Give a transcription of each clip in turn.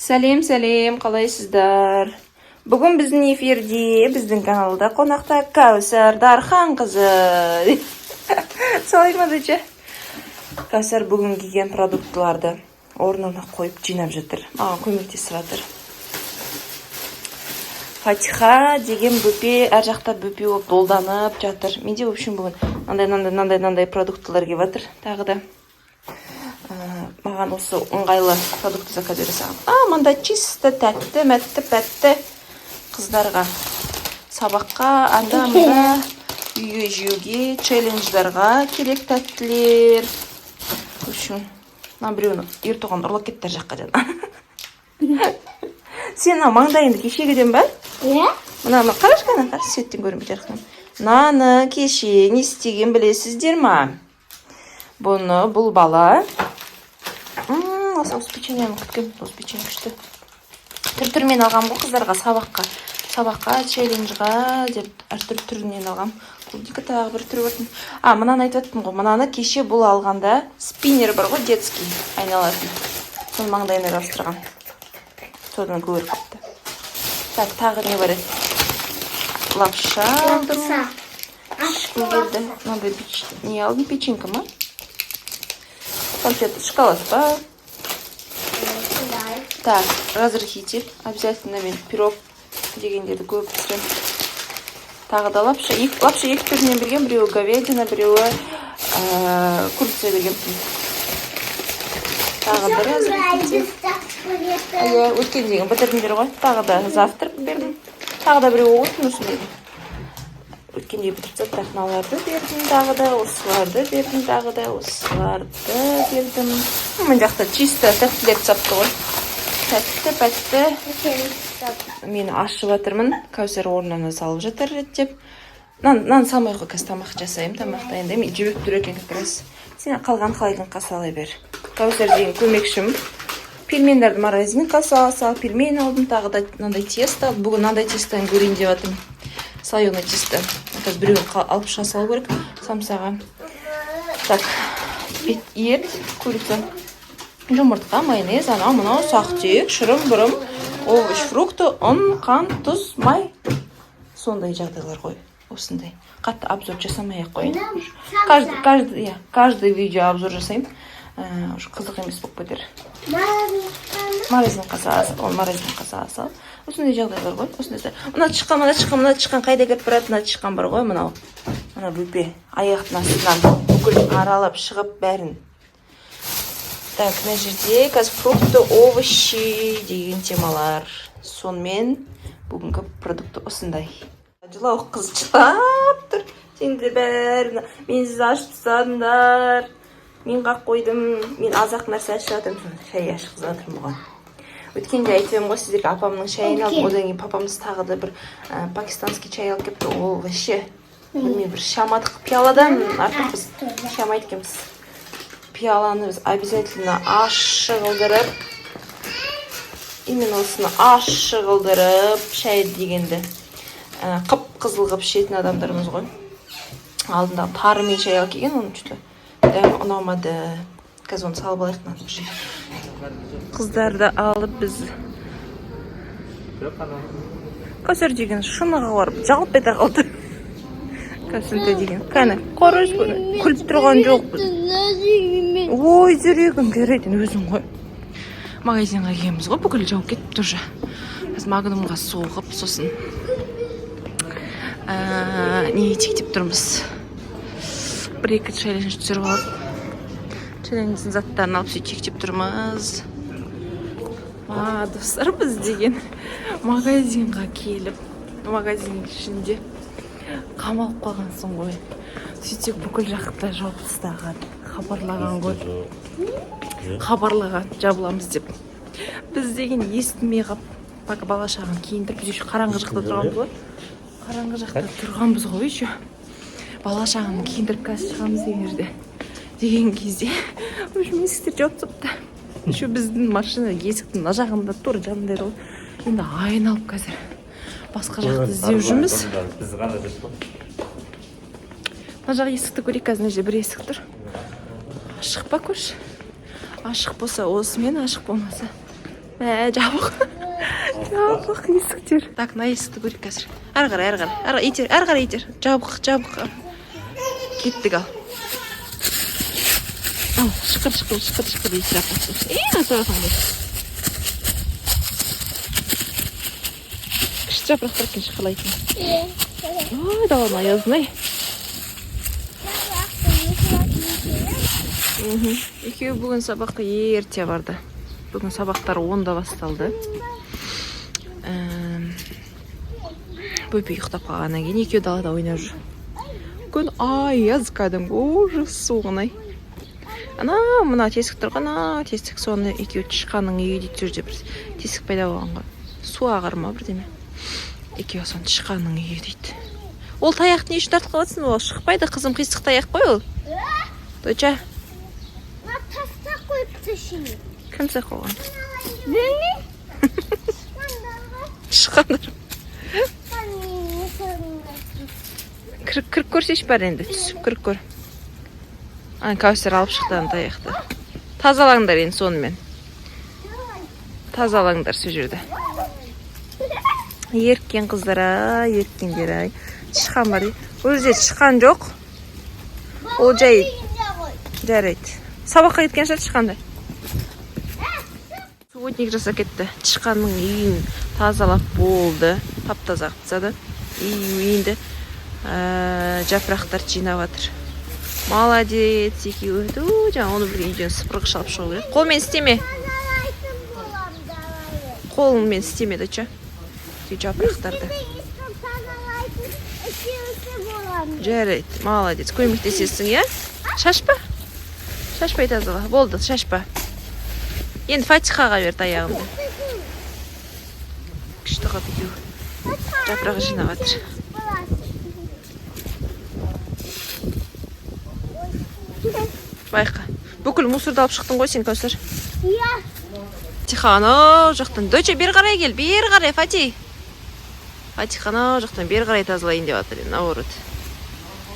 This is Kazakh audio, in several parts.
Сәлем, қалайсыздар? Бүгін біздің эфирде, біздің каналда қонақта Кәусар Дархан қызы. Солай ма дече? Кәусар бүгін киген продуктыларды орнына қойып жинап жатыр. Маған көмектесіп жатыр. Фатиха деген бөпе, әр жақта бөпе болып долданып жатыр. Менде в общем бүгін нандай продуктылар келіп жатыр. Тағы да маған осы ыңғайлы продукты заказ берсем. Мында чисто тәтті, мәтті, пәтті қыздарға сабаққа, анда-мында үйге жеуге, челлендждарға керек тәттілер. Үшін, біреуін ертоған ұрлап кеттер жаққа жады. Сен маңдайыңды кешегіден ба? Иә. Мына қарашқана, светтен көрінбей жарқын. Наны кеше не істеген білесіздер ма? Бұл бала. Осы печеньені күткен, осы печенье күшті. Түр-түрмен алғам бұл қыздарға сабаққа, челленджға деп әртүр түрінен алғам. Құлдекі тағы бір түрі бөртін. Мынаны айтып өттім ғой. Мынаны кеше бұл алғанда спиннер бар ғой, детский айналатын. Соны маңдайына жабыстырған. Содан көріп қапты. Так, тағы не бар еді? Лапша алдым. Ашқым келді. Мынандай не алдым? Печенька ма? Конфет, шоколад ба? Так, разрыхитель. Обязательно мен пирог дегендерді көп пісірем. Тағы да лапша. Лапша екі түрінен берген. Біреуі говядина, біреуі курица берген. Тағы да разрыхитель. Өткен деген бітірдіңдер ғой. Тағы да завтрак бердім. Тағы да біреуі отын осындай. Өткенде бітірді. Тақналарды бердім. Тағы да осыларды бердім. Тағы да осыларды бердім. Мен жақта чисто тәттілерді сапты ғой. Тәтті, пәтті. Мен ашып жатырмын. Кәусар орнына салып жатыр деп. Нан салмай қой, қазір тамақ жасайым. Тамақ дайындаймын. Жібіп тұр екен как раз. Сен қалған қалайдың салай бер. Кәусар деген көмекшім. Пельмендерді морозилкаға сал, пельмен алдым. Тағы да мынандай тесто. Бүгін мынандай тестоны көрейін деп жатырмын. Слоеный тесто. Қазір біреуін алып шыға салу керек. Самсаға. Так, ет, курица. Жұмыртқа, майонез, мынау сақтек, шырым-бұрым, овощ, фрукты, ұн, қант, тұз, май. Сондай жағдайлар ғой. Осындай. Қатты обзор жасамай-ақ қойын. Каждый видео обзор жасайым. Қызық емес болып кетер. Морозилкаға сал. Осындай жағдайлар ғой. Мына тышқан қайда кетіп барады? Мына тышқан бар ғой, мынау. Мына бөпе аяқтың астынан бүкіл аралап шығып бәрін. Так, мына жерде қазір фрукты, овощи деген темалар. Сонымен бүгінгі продукты осындай. Жылау қыз жылап тұр. Сенде бәрін менсіз ашып тастадыңдар. Мен қақ қойдым. Мен азақ нәрсе ашып жатырмын. Шай ашып жатырмын бұған. Өткенде айтып ғой сіздерге апамның шайын алып, одан кейін папамыз тағы да бір пакистанский чай алып кепті. Ол вообще білмей бір шамадық пиаладан артық біз шамайды екенбіз. Пиаланы біз обязательно ашық қылдырып, именно осыны ашық қылдырып, шай дегенді қып-қызыл қып ішетін адамдарымыз ғой. Алдындағы тарымен шай алып келген, оның үшті дәм ұнамады. Қазір оны салып алайық мына бір жер. Қыздарды алып біз Кәусар деген шыныға барып жалып ете қалды. Кәусінті деген. Кәні, қорыш бұны. Күліп тұрған жоқ біз. Ой, жүрегім керейтін өзің ғой. Магазинға келеміз ғой, бүкіл жауып кетіп тұр жа. Біз магнумға соғып, сосын не етектеп тұрмыз. Бір-екі челлендж түсіріп алып. Челлендждің заттарын алып сөйтектеп тұрмыз. Достар, біз деген магазинға келіп, магазин ішінде қамалып қалған соң ғой. Сөйтсек бүкіл жақта жауып тастаған. Хабарлаған ғой. Хабарлаған, жабыламыз деп. Біз деген естімей қап, пока бала шағын киіндіріп, біз еще қараңғы жақта тұрғанбыз ғой. Қараңғы жақта тұрғанбыз ғой еще. Бала шағын киіндіріп қазір шығамыз деген жерде. Деген кезде, есіктер жауып тастапты. Еще біздің машина есіктің мына жағында тура жанында еді ғой. Енді айналып қазір басқа жақты іздеп жүрміз. Мына жақ есікті көрейік, қазір мына жерде бір есік тұр. Ашық па көрші? Ашық болса осымен, ашық болмаса Жабық. Жабық есіктер. Так, мына есікті көрейік қазір. Ары қарай. Итер. Жабық. Кеттік ал. Ал, шықыр итер апасы. Атырасың бе? Кіші жапырақтар екен шықылайтын. Ой, давай аязный. Екеуі бүгін сабаққа ерте барды. Бүгін сабақтар 10-да басталды. Бөпе ұйықтап қалғаннан кейін екеуі далада ойнап жүр. Күн аяз кәдімгі ужас суығын-ай. Мына тесік тұрған, тесік соны екеуі тышқанның үйі дейді жүрде бір тесік пайда болғанға. Су ағар ма бірдеме. Екеуі соны тышқанның үйі дейді. Ол таяқты не үшін тартып қалатсын? Ол шықпайды, қызым қисық таяқ қой ол. Дойча? Таста қойып түшіне. Кім сақ қойған? Білме? Шыққандар. Кіріп көрсеш бар енді, түсіп кіріп көр. Кәусер алып шықтан таяқты. Тазалаңдар енді сонымен. Тазалаңдар сөй жерді. Еркен қыздар, еркендер ай. Тышқан бар. Өзде тышқан жоқ. Ол жай жарайды. Сабаққа кеткен шығар тышқанды. Суотник жасап кетті. Тышқанның үйін тазалап болды. Тап-таза қылып тастады. Үйінде жапырақтар жинап жатыр. Молодец, екеуі. Жаңа оны бір үйден сыпырғыш алып шығу керек. Қолмен істеме. Қолмен істеме, доча. Жапырақтарды. Жарайды, молодец. Көмектесесің, я? Шашпа. Шашпай тазала. Болды, шашпа. Енді Фатихаға бер таяғымды. Күшті қап екеуі. Жапырағы жинап жатыр. Байқа. Бүкіл мусорды алып шықтың ғой сен, Кәусар? Иә. Фатиха, жақтан. Дойча, бер қарай кел. Бер қарай, Фати. Фатиха, жақтан бер қарай тазалайын деп жатыр. Наоборот.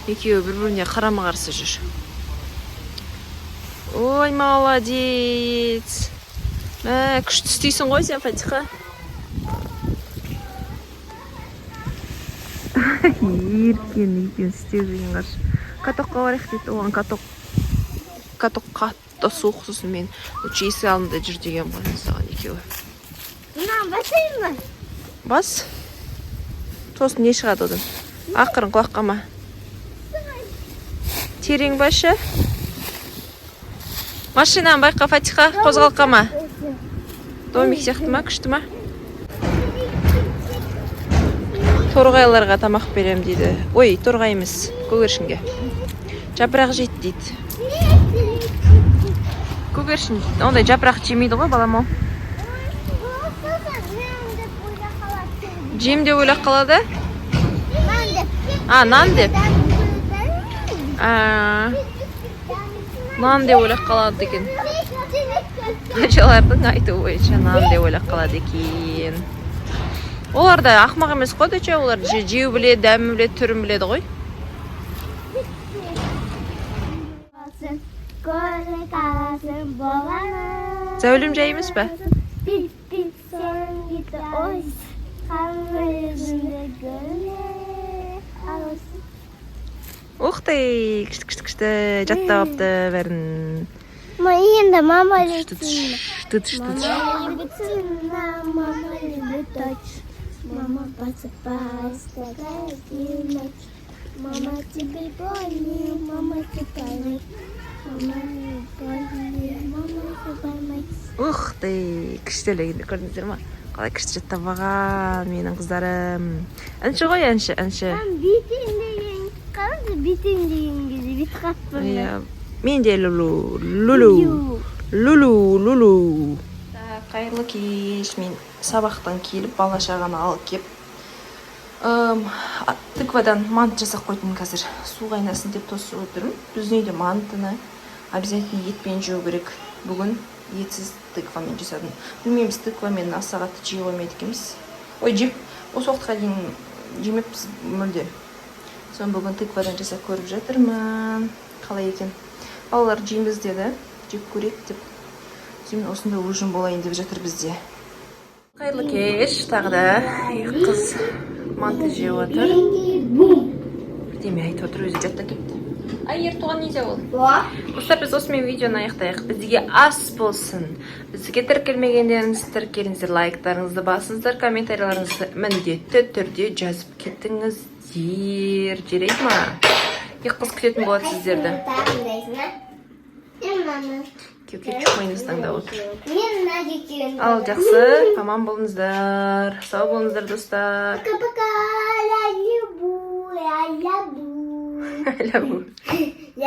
Екеуі бір-біріне қарама қарсы жүр. Ой, молодец. Күшті істейсің ғой сен, Фатиха. Еркен істеу деген қаршы. Катокқа барайық дейді. Оған каток қатты суық сосын мен есік алдында жүр деген ғой саған екеуі. Мынаны басайын ба? Бас. Сосын не шығады одан? Ақырын құлаққа ма? Терең башы. Машинаны байқа, Фатиха, қозғалқа ма? Домик сияқты ма, күшті ма? Торғайларға тамақ берем дейді. Ой, торғай емес, көгершінге. Жапырақ жейді дейді. Көгершін, ондай жапырақ жемейді ғой, балам ол. Жем деп ойлап қалады? Нан деп. Нан деп ойлап қалады екен. Ажалардың айтуы бойынша нан деп ойлап қалады екен. Олар да ақмақ емес қой, дече, олар жеу біледі, дәмі біледі, түрін біледі ғой. Зәулім жай емес пе? Уқтай, күшті, жаттапты бәрін. Енді мама любит Мама просыпалась, такая ночь. Мама теперь больно, мама теперь Уқтай, күштелегенде көрдіңіздер ма? Қалай күшті жаттап алған менің қыздарым. Әнші ғой, әнші. Битен деген қалды, битен деген кезде бит қатпын. Мен де Лулу. Қайырлы кеш, мен сабақтан келіп, бала шағаны алып кеп. Тыквадан мант жасап қойдым қазір. Су қайнасын деп тосып отырмын. Біздің үйде мантыны обязательно етпен жеу керек. Бүгін етсіз тыквамен жасадым. Білмейміз, тыквамен асағатты жей қоймайды екенбіз. Ой, жеп, осы уақытқа дейін жемеппіз мүлде. Соны бүгін тыквадан жасап көріп жатырмын. Қалай екен? Балалар жейміз деді, жеп көрейік деп. Осында ужин болайын деп жатыр бізде. Қайырлы кеш, тағы да қыз манты жеп отыр. Бірдеме айтып отыр, өзі жаттап кетті. Ай, ертуған не де ол? Достар, біз осымен видеоны аяқтайық. Бізге ас болсын. Бізге тіркелмегендеріңіз тіркеліңіздер, лайктарыңызды басыңыздар, комментарияларыңызды міндетті түрде жазып кеттіңіздер. Жарайды ма? Екі қыз күтетін болады сіздерді. Кеуке шықмайыңыз таңдап отыр. Ал, жақсы, аман болыңыздар. Сау болыңыздар, достар. Пока-пока, ля-лю-бу, ля-ля-бу. Ля-бу.